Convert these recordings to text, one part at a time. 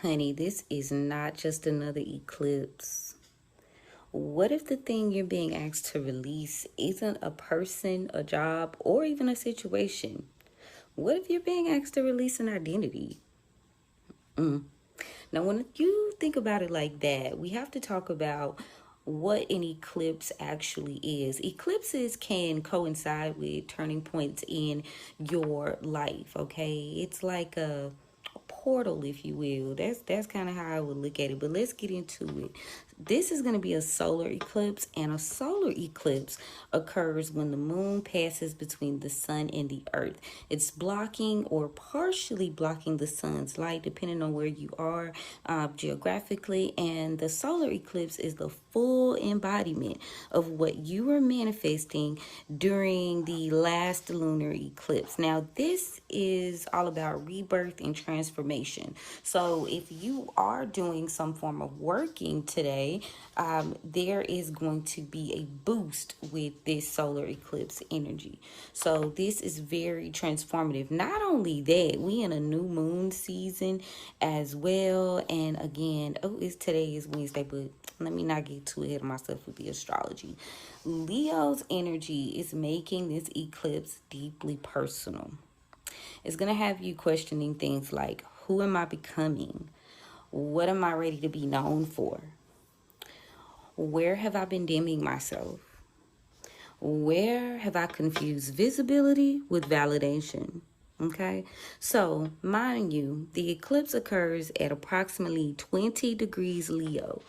Honey, this is not just another eclipse. What if the thing you're being asked to release isn't a person, a job, or even a situation? What if you're being asked to release an identity? Now, when you think about it like that, we have to talk about what an eclipse actually is. Eclipses can coincide with turning points in your life, okay? It's like a portal, if you will. That's kind of how I would look at it. But let's get into it. This is going to be a solar eclipse, and a solar eclipse occurs when the moon passes between the sun and the earth. It's blocking or partially blocking the sun's light, depending on where you are geographically. And the solar eclipse is the full embodiment of what you were manifesting during the last lunar eclipse. Now, this is all about rebirth and transformation. So if you are doing some form of working today, there is going to be a boost with this solar eclipse energy. So this is very transformative. Not only that, we in a new moon season as well. And again, today is Wednesday, but let me not get too ahead of myself with the astrology. Leo's energy is making this eclipse deeply personal. It's going to have you questioning things like, who am I becoming? What am I ready to be known for? Where have I been dimming myself? Where have I confused visibility with validation? Okay, so mind you, the eclipse occurs at approximately 20 degrees Leo.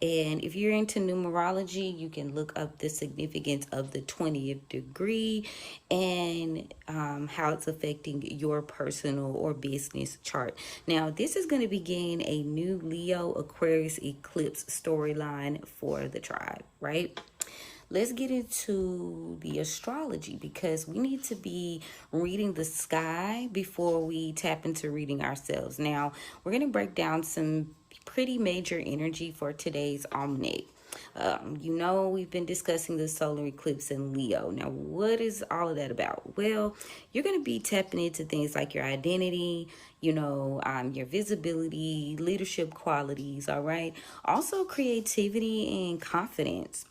And if you're into numerology, you can look up the significance of the 20th degree and how it's affecting your personal or business chart. Now, this is going to begin a new Leo Aquarius eclipse storyline for the tribe, right? Let's get into the astrology, because we need to be reading the sky before we tap into reading ourselves. Now, we're going to break down some pretty major energy for today's almanac. We've been discussing the solar eclipse in Leo. Now, what is all of that about? Well, you're going to be tapping into things like your identity, your visibility, leadership qualities, all right? Also, creativity and confidence.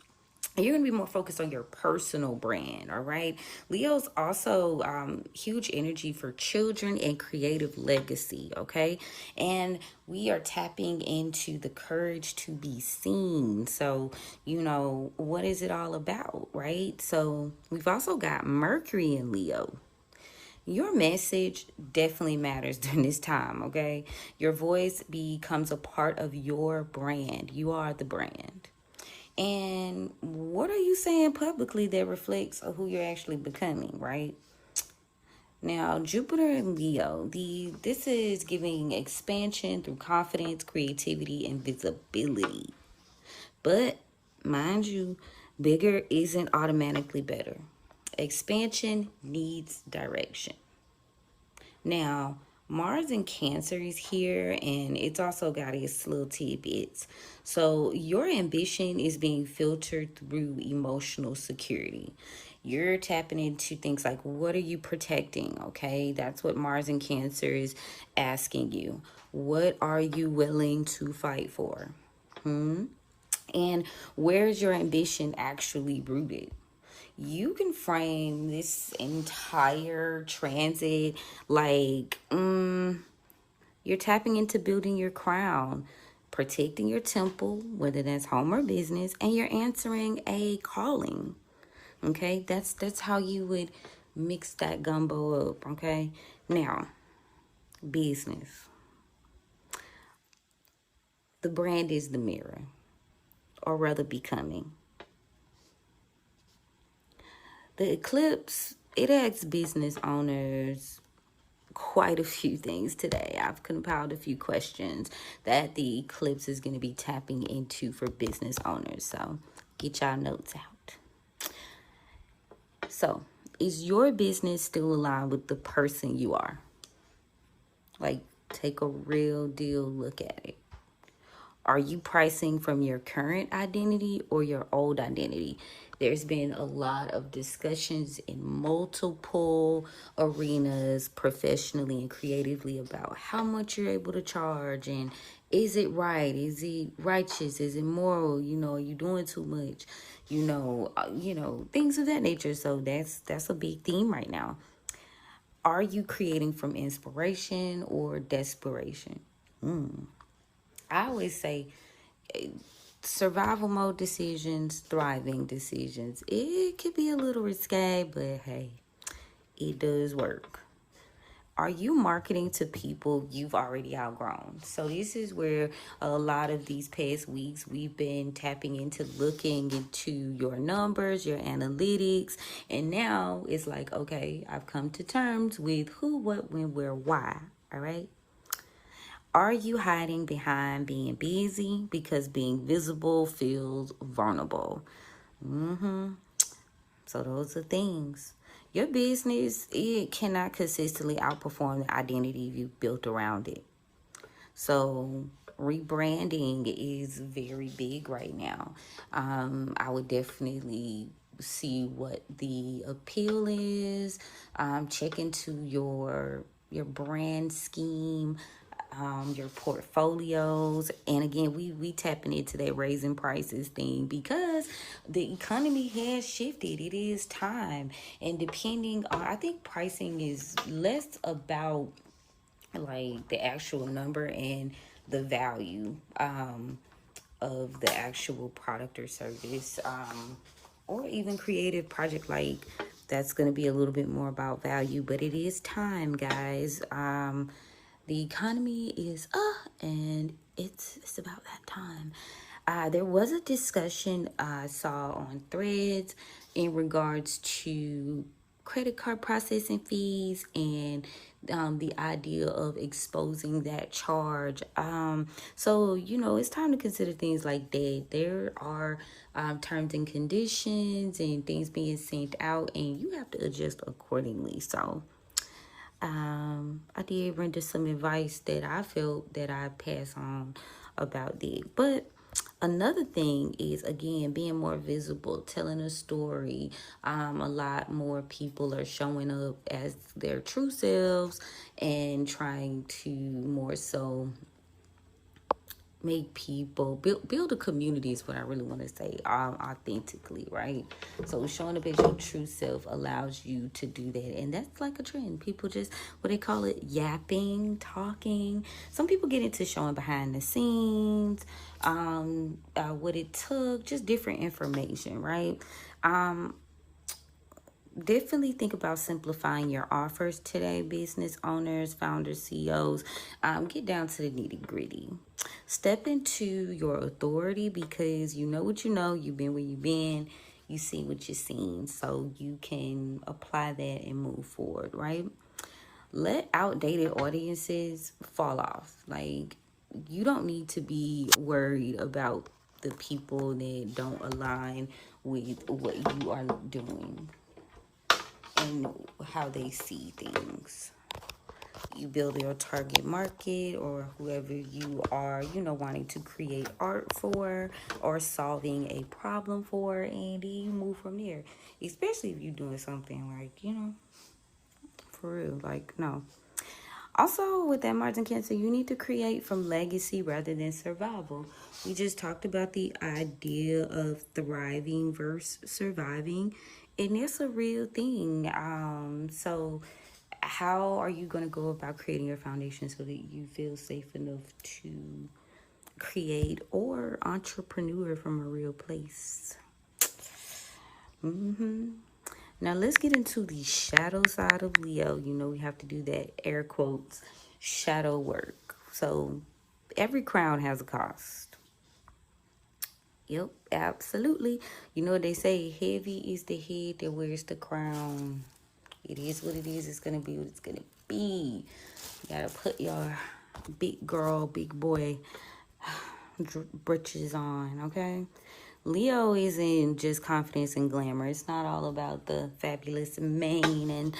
You're going to be more focused on your personal brand, all right? Leo's also huge energy for children and creative legacy, okay? And we are tapping into the courage to be seen. So, what is it all about, right? So we've also got Mercury in Leo. Your message definitely matters during this time, okay? Your voice becomes a part of your brand. You are the brand. And what are you saying publicly that reflects who you're actually becoming, right? Now, Jupiter and Leo, this is giving expansion through confidence, creativity, and visibility. But mind you, bigger isn't automatically better. Expansion needs direction. Now, Mars in Cancer is here, and it's also got its little tidbits. So your ambition is being filtered through emotional security. You're tapping into things like, what are you protecting? Okay, that's what Mars in Cancer is asking you. What are you willing to fight for? And where's your ambition actually rooted? You can frame this entire transit like you're tapping into building your crown, protecting your temple, whether that's home or business, and you're answering a calling. Okay, that's how you would mix that gumbo up. Okay, now business. The brand is the mirror, or rather becoming. The eclipse, it asks business owners quite a few things today. I've compiled a few questions that the eclipse is going to be tapping into for business owners. So get y'all notes out. So, is your business still aligned with the person you are? Like, take a real deal look at it. Are you pricing from your current identity or your old identity? There's been a lot of discussions in multiple arenas, professionally and creatively, about how much you're able to charge, and is it right? Is it righteous? Is it moral? Are you doing too much? Things of that nature. So that's a big theme right now. Are you creating from inspiration or desperation? I always say survival mode decisions, thriving decisions. It could be a little risque, but hey, it does work. Are you marketing to people you've already outgrown? So this is where a lot of these past weeks we've been tapping into, looking into your numbers, your analytics, and now it's like, okay, I've come to terms with who, what, when, where, why. All right. Are you hiding behind being busy because being visible feels vulnerable? So those are things. Your business, it cannot consistently outperform the identity you built around it. So rebranding is very big right now. I would definitely see what the appeal is. Check into your brand scheme, your portfolios. And again, we tapping into that raising prices thing because the economy has shifted. It is time. And depending on, I think pricing is less about like the actual number and the value of the actual product or service, or even creative project, like that's going to be a little bit more about value. But it is time, guys. The economy is and it's about that time. There was a discussion I saw on Threads in regards to credit card processing fees and the idea of exposing that charge. So, it's time to consider things like that. There are terms and conditions and things being sent out, and you have to adjust accordingly. So, I did render some advice that I felt that I pass on about that. But another thing is, again, being more visible, telling a story. A lot more people are showing up as their true selves and trying to more so make people build a community is what I really want to say, authentically, right? So showing up as your true self allows you to do that, and that's like a trend. People just, what they call it, yapping, talking. Some people get into showing behind the scenes, what it took, just different information, right? Definitely think about simplifying your offers today, business owners, founders, CEOs. Get down to the nitty gritty. Step into your authority because you know what you know. You've been where you've been. You see what you've seen. So you can apply that and move forward, right? Let outdated audiences fall off. Like, you don't need to be worried about the people that don't align with what you are doing and how they see things. You build your target market or whoever you are, wanting to create art for or solving a problem for, and then you move from there. Especially if you're doing something like, for real, like, no. Also, with that Mars and Cancer, you need to create from legacy rather than survival. We just talked about the idea of thriving versus surviving, and it's a real thing. So how are you going to go about creating your foundation so that you feel safe enough to create or entrepreneur from a real place? Now let's get into the shadow side of Leo. We have to do that air quotes shadow work. So every crown has a cost. Yep, absolutely. You know what they say, heavy is the head that wears the crown. It is what it is. It's going to be what it's going to be. You got to put your big girl, big boy britches on, okay? Leo isn't just confidence and glamour. It's not all about the fabulous mane and,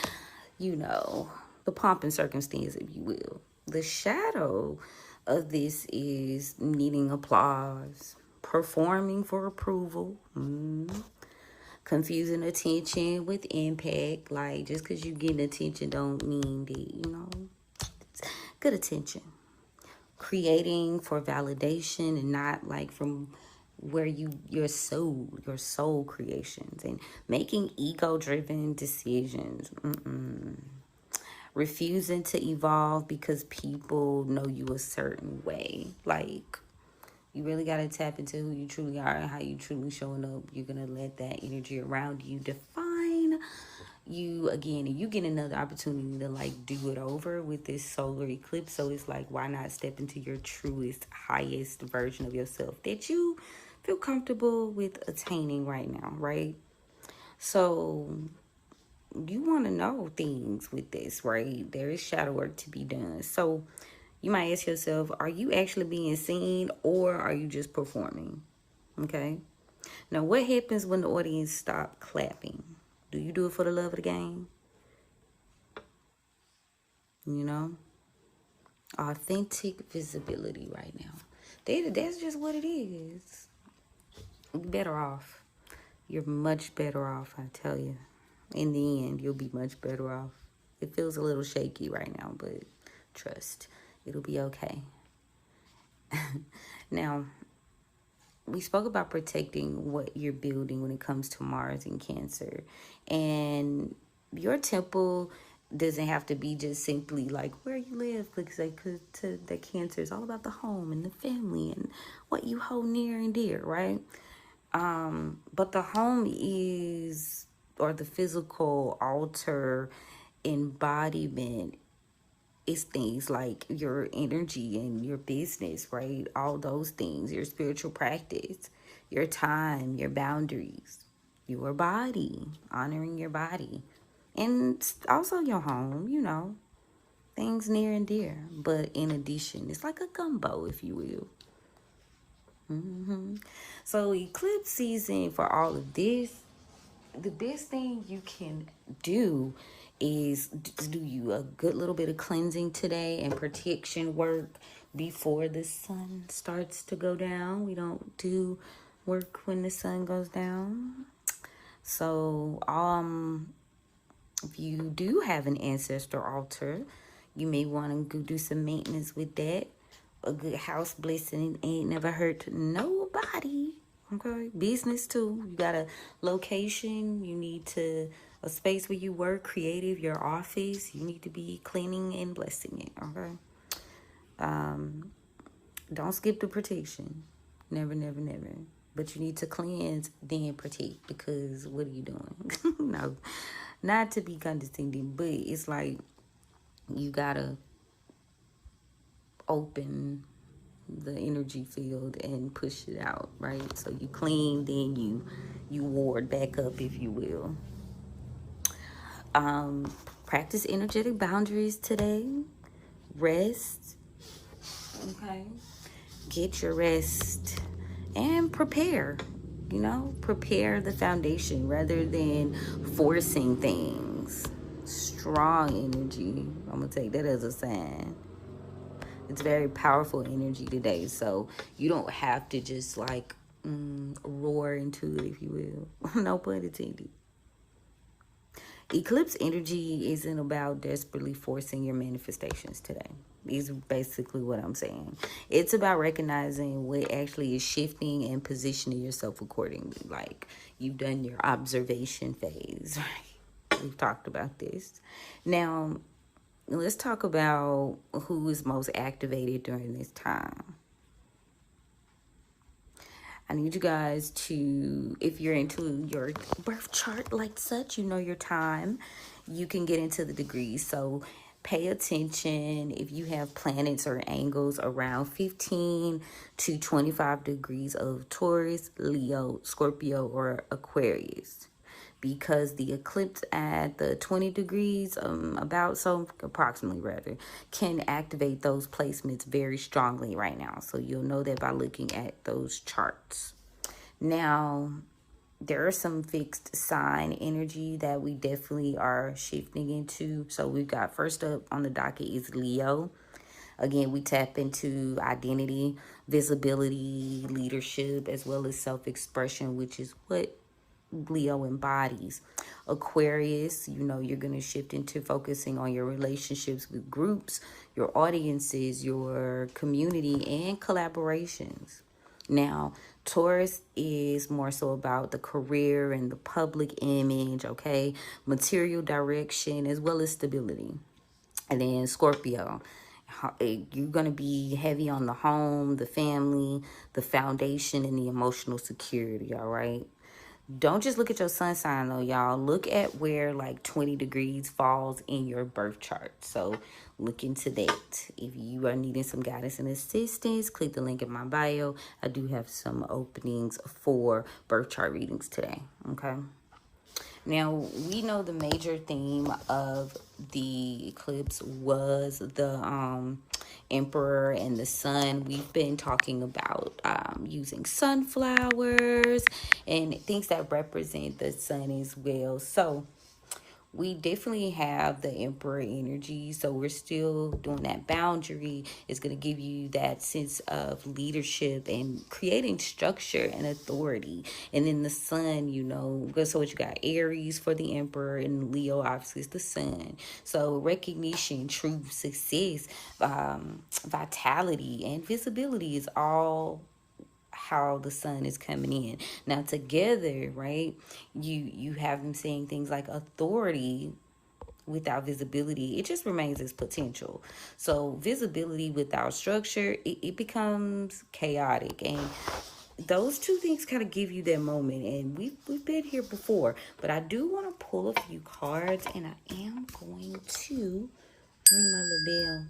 the pomp and circumstance, if you will. The shadow This is needing applause, performing for approval, confusing attention with impact. Like, just because you getting attention don't mean that, it's good attention. Creating for validation and not like from where your soul creations, and making ego-driven decisions. Refusing to evolve because people know you a certain way. Like, you really got to tap into who you truly are and how you truly showing up. You're going to let that energy around you define you again, and you get another opportunity to like do it over with this solar eclipse. So it's like, why not step into your truest, highest version of yourself that you feel comfortable with attaining right now, right? So you want to know things with this, right? There is shadow work to be done. So you might ask yourself, are you actually being seen or are you just performing? Okay. Now, what happens when the audience stop clapping? Do you do it for the love of the game? You know, authentic visibility right now. That's just what it is. You're better off. You're much better off, I tell you. In the end, you'll be much better off. It feels a little shaky right now, but trust, it'll be okay. Now, we spoke about protecting what you're building when it comes to Mars and Cancer. And your temple doesn't have to be just simply like where you live, because to the Cancer is all about the home and the family and what you hold near and dear, right? But the home is, or the physical altar embodiment is things like your energy and your business, right? All those things, your spiritual practice, your time, your boundaries, your body, honoring your body, and also your home, things near and dear. But in addition, it's like a gumbo, if you will. So, eclipse season for all of this, the best thing you can do is do you a good little bit of cleansing today and protection work before the sun starts to go down. We don't do work when the sun goes down. So, if you do have an ancestor altar, you may want to go do some maintenance with that. A good house blessing ain't never hurt nobody. Okay, business too. You got a location. You need a space where you work, creative, your office. You need to be cleaning and blessing it. Okay. Don't skip the protection. Never, never, never. But you need to cleanse, then protect, because what are you doing? No, not to be condescending, but it's like you gotta open the energy field and push it out, right? So you clean, then you ward back up, if you will. Practice energetic boundaries today. Rest. Okay. Get your rest and prepare. Prepare the foundation rather than forcing things. Strong energy. I'm going to take that as a sign. It's very powerful energy today. So you don't have to just like roar into it, if you will. No pun intended. Eclipse energy isn't about desperately forcing your manifestations today. Is basically what I'm saying. It's about recognizing what actually is shifting and positioning yourself accordingly. Like, you've done your observation phase, right? We've talked about this. Now, let's talk about who is most activated during this time. I need you guys to, if you're into your birth chart like such, you know your time, you can get into the degrees. So pay attention if you have planets or angles around 15 to 25 degrees of Taurus, Leo, Scorpio, or Aquarius. Because the eclipse at the 20 degrees, approximately rather, can activate those placements very strongly right now. So you'll know that by looking at those charts. Now, there are some fixed sign energy that we definitely are shifting into. So we've got, first up on the docket is Leo. Again, we tap into identity, visibility, leadership, as well as self-expression, which is what Leo embodies. Aquarius, you're going to shift into focusing on your relationships with groups, your audiences, your community, and collaborations. Now, Taurus is more so about the career and the public image, okay? Material direction, as well as stability. And then Scorpio, you're going to be heavy on the home, the family, the foundation, and the emotional security, all right? Don't just look at your sun sign though, y'all. Look at where like 20 degrees falls in your birth chart. So look into that. If you are needing some guidance and assistance, click the link in my bio. I do have some openings for birth chart readings today. Okay. Now, we know the major theme of the eclipse was the emperor and the sun. We've been talking about using sunflowers and things that represent the sun as well. So we definitely have the emperor energy, so we're still doing that boundary. It's going to give you that sense of leadership and creating structure and authority. And then the sun, so what you got, Aries for the emperor, and Leo obviously is the sun. So recognition, truth, success, vitality, and visibility is all how the sun is coming in. Now together, right, you have them saying things like authority without visibility, it just remains as potential. So visibility without structure, it becomes chaotic. And those two things kind of give you that moment. And we've been here before, but I do want to pull a few cards, and I am going to ring my little bell.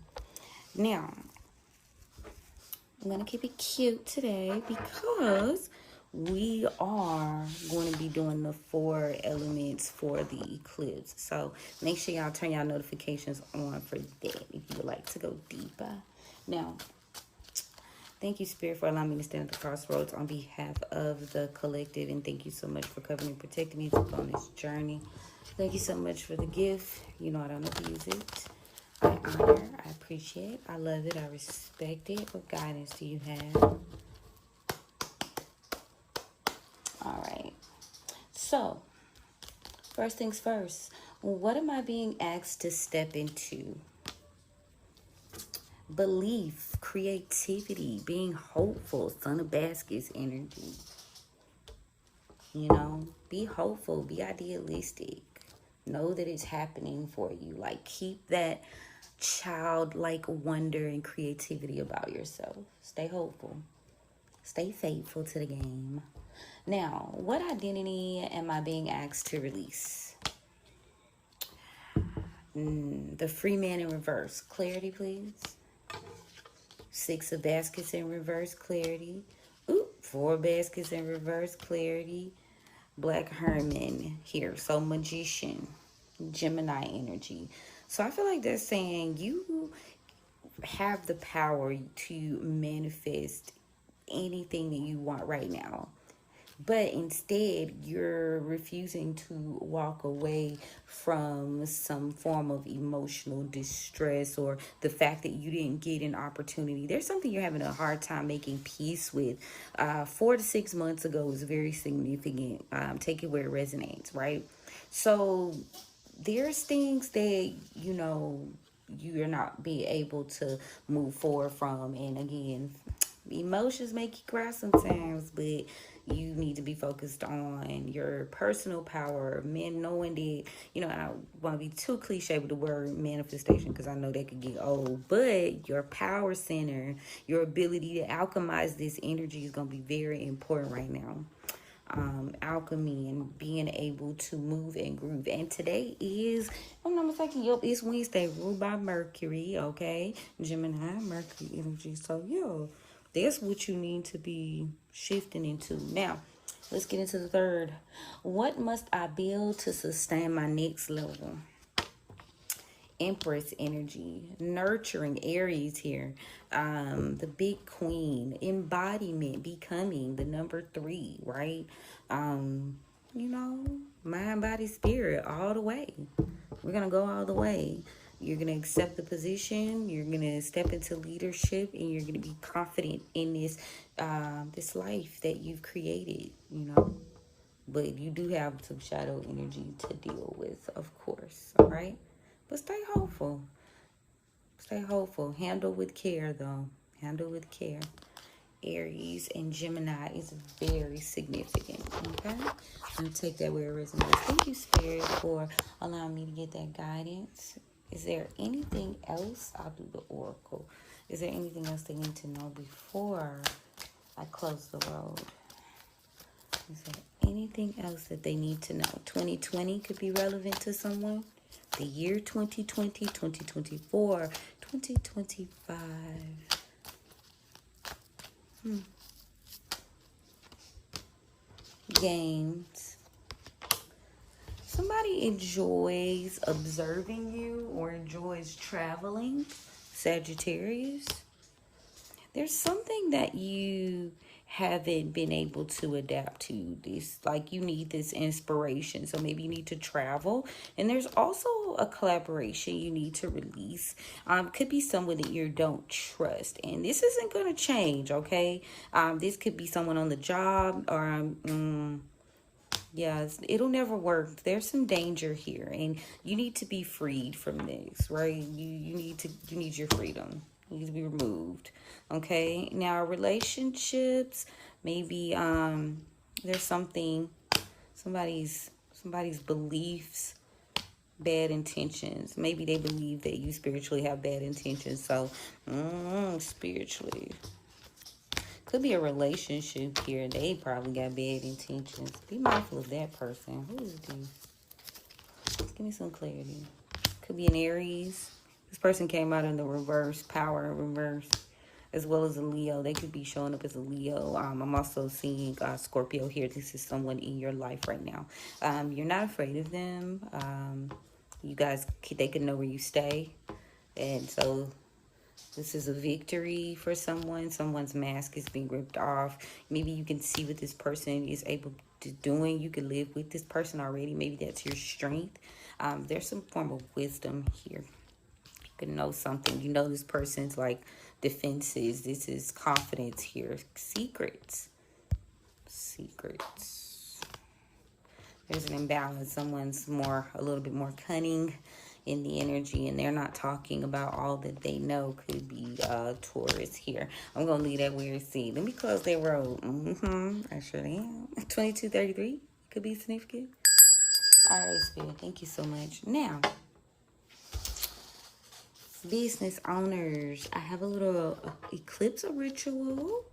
Now, I'm going to keep it cute today because we are going to be doing the 4 elements for the eclipse. So make sure y'all turn y'all notifications on for that if you would like to go deeper. Now, thank you, Spirit, for allowing me to stand at the crossroads on behalf of the collective. And thank you so much for covering and protecting me on this journey. Thank you so much for the gift. I don't abuse it. I honor, I appreciate, I love it, I respect it. What guidance do you have? All right. So, first things first, what am I being asked to step into? Belief, creativity, being hopeful, Son of Baskets energy. Be hopeful, be idealistic. Know that it's happening for you. Like, keep that childlike wonder and creativity about yourself. Stay hopeful. Stay faithful to the game. Now, what identity am I being asked to release? The free man in reverse. Clarity, please. 6 of baskets in reverse. Clarity. 4 baskets in reverse. Clarity. Black Herman here. So magician. Gemini energy. So I feel like they're saying you have the power to manifest anything that you want right now. But instead, you're refusing to walk away from some form of emotional distress or the fact that you didn't get an opportunity. There's something you're having a hard time making peace with. 4 to 6 months ago was very significant. Take it where it resonates, right? So there's things that, you're not being able to move forward from. And again, emotions make you cry sometimes, but you need to be focused on your personal power. Men knowing that, I don't want to be too cliche with the word manifestation because I know that could get old, but your power center, your ability to alchemize this energy is going to be very important right now. Alchemy and being able to move and groove. And today is, I'm not mistaken, it's Wednesday, ruled by Mercury, okay? Gemini, Mercury energy. So, that's what you need to be shifting into. Now, let's get into the third. What must I build to sustain my next level? Empress energy, nurturing Aries here, the big queen, embodiment, becoming the number 3, right? Mind, body, spirit, all the way. We're gonna go all the way. You're going to accept the position. You're going to step into leadership, and you're going to be confident in this life that you've created, you know. But you do have some shadow energy to deal with, of course, all right? But stay hopeful. Stay hopeful. Handle with care, though. Handle with care. Aries and Gemini is very significant, okay? I'm going to take that where it resonates. Thank you, Spirit, for allowing me to get that guidance. Is there anything else? I'll do the oracle. Is there anything else they need to know before I close the road? Is there anything else that they need to know? 2020 could be relevant to someone. The year 2020, 2024, 2025. Games. Somebody enjoys observing you or enjoys traveling. Sagittarius. There's something that you haven't been able to adapt to. This, like, you need this inspiration, so maybe you need to travel. And there's also a collaboration you need to release. Could be someone that you don't trust, and this isn't going to change, okay? This could be someone on the job, or yes, it'll never work. There's some danger here, and you need to be freed from this, right? You need your freedom. You need to be removed. Okay. Now, relationships, maybe there's somebody's beliefs, bad intentions. Maybe they believe that you spiritually have bad intentions. So spiritually, could be a relationship here. They probably got bad intentions. Be mindful of that person. Who is this? Give me some clarity. Could be an Aries. This person came out in the reverse, power in reverse, as well as a Leo. They could be showing up as a Leo. I'm also seeing Scorpio here. This is someone in your life right now. You're not afraid of them. You guys, they can know where you stay. And so this is a victory for someone. Someone's mask is being ripped off. Maybe you can see what this person is able to doing. You can live with this person already. Maybe that's your strength. There's some form of wisdom here. You can know something. You know this person's like defenses. This is confidence here. Secrets. There's an imbalance. Someone's a little bit more cunning in the energy, and they're not talking about all that they know. Could be Taurus here. I'm gonna leave that where it's seen. Let me close that road. I sure am. 2233 could be significant. All right, Spirit. Thank you so much. Now, business owners, I have a little eclipse ritual.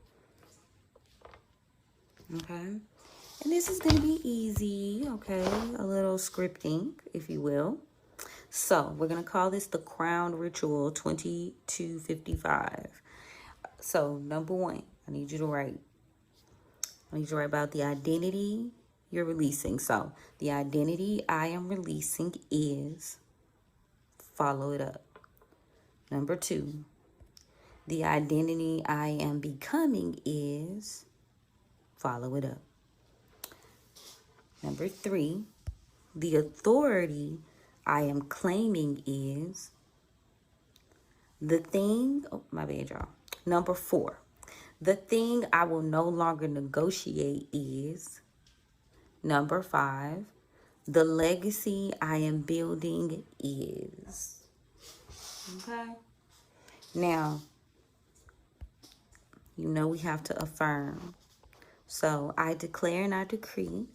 Okay. And this is going to be easy, okay? A little scripting, if you will. So, we're going to call this the Crown Ritual 2255. So, number one, I need you to write about the identity you're releasing. So, the identity I am releasing is, follow it up. Number two, the identity I am becoming is, follow it up. Number three, the authority I am claiming is, the thing, oh, my bad, y'all. Number four, the thing I will no longer negotiate is, number five, the legacy I am building is. Okay. Now, you know we have to affirm. So I declare and I decree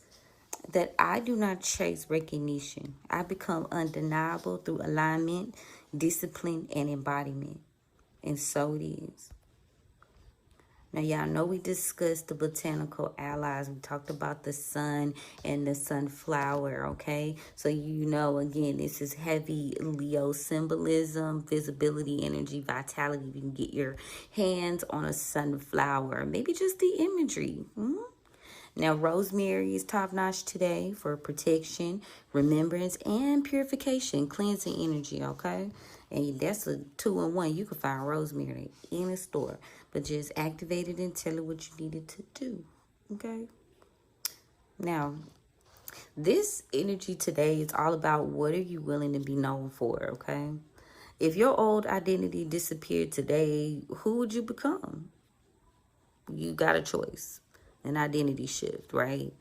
that I do not chase recognition. I become undeniable through alignment, discipline, and embodiment. And so it is. Now, y'all know we discussed the botanical allies. We talked about the sun and the sunflower, okay? So you know, again, this is heavy Leo symbolism, visibility, energy, vitality. You can get your hands on a sunflower. Maybe just the imagery. Now, rosemary is top-notch today for protection, remembrance, and purification, cleansing energy, okay? And that's a 2-in-1. You can find rosemary in a store, but just activate it and tell it what you needed to do, okay? Now, this energy today is all about what are you willing to be known for, okay? If your old identity disappeared today, who would you become? You got a choice, an identity shift, right?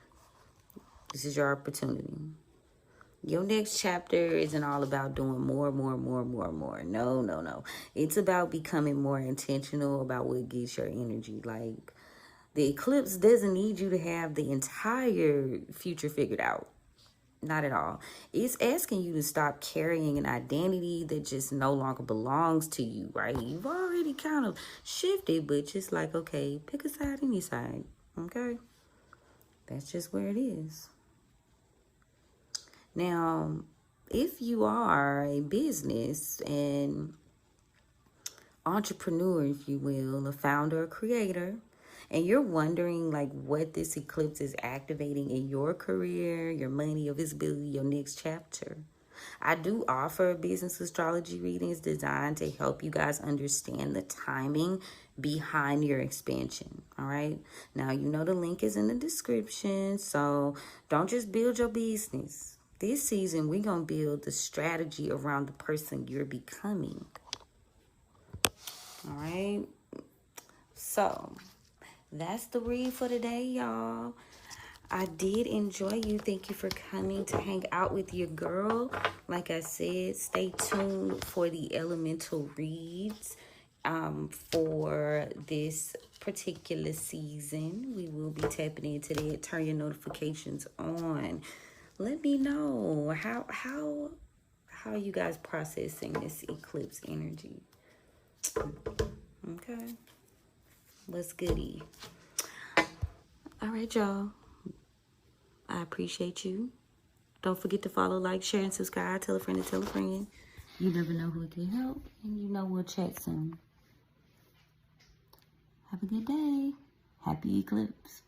This is your opportunity. Your next chapter isn't all about doing more. No. It's about becoming more intentional about what gets your energy. Like, the eclipse doesn't need you to have the entire future figured out. Not at all. It's asking you to stop carrying an identity that just no longer belongs to you, right? You've already kind of shifted, but just like, okay, pick a side, any side, okay? That's just where it is. Now, if you are a business and entrepreneur, if you will, a founder, a creator, and you're wondering like what this eclipse is activating in your career, your money, your visibility, your next chapter, I do offer business astrology readings designed to help you guys understand the timing behind your expansion. All right. Now, you know the link is in the description. So don't just build your business. This season, we're going to build the strategy around the person you're becoming. All right. So that's the read for today, y'all. I did enjoy you. Thank you for coming to hang out with your girl. Like I said, stay tuned for the elemental reads for this particular season. We will be tapping into that. Turn your notifications on. Let me know how are you guys processing this eclipse energy. Okay, what's goody? All right, y'all. I appreciate you. Don't forget to follow, like, share, and subscribe. Tell a friend to tell a friend. You never know who to help, and you know we'll chat soon. Have a good day. Happy eclipse.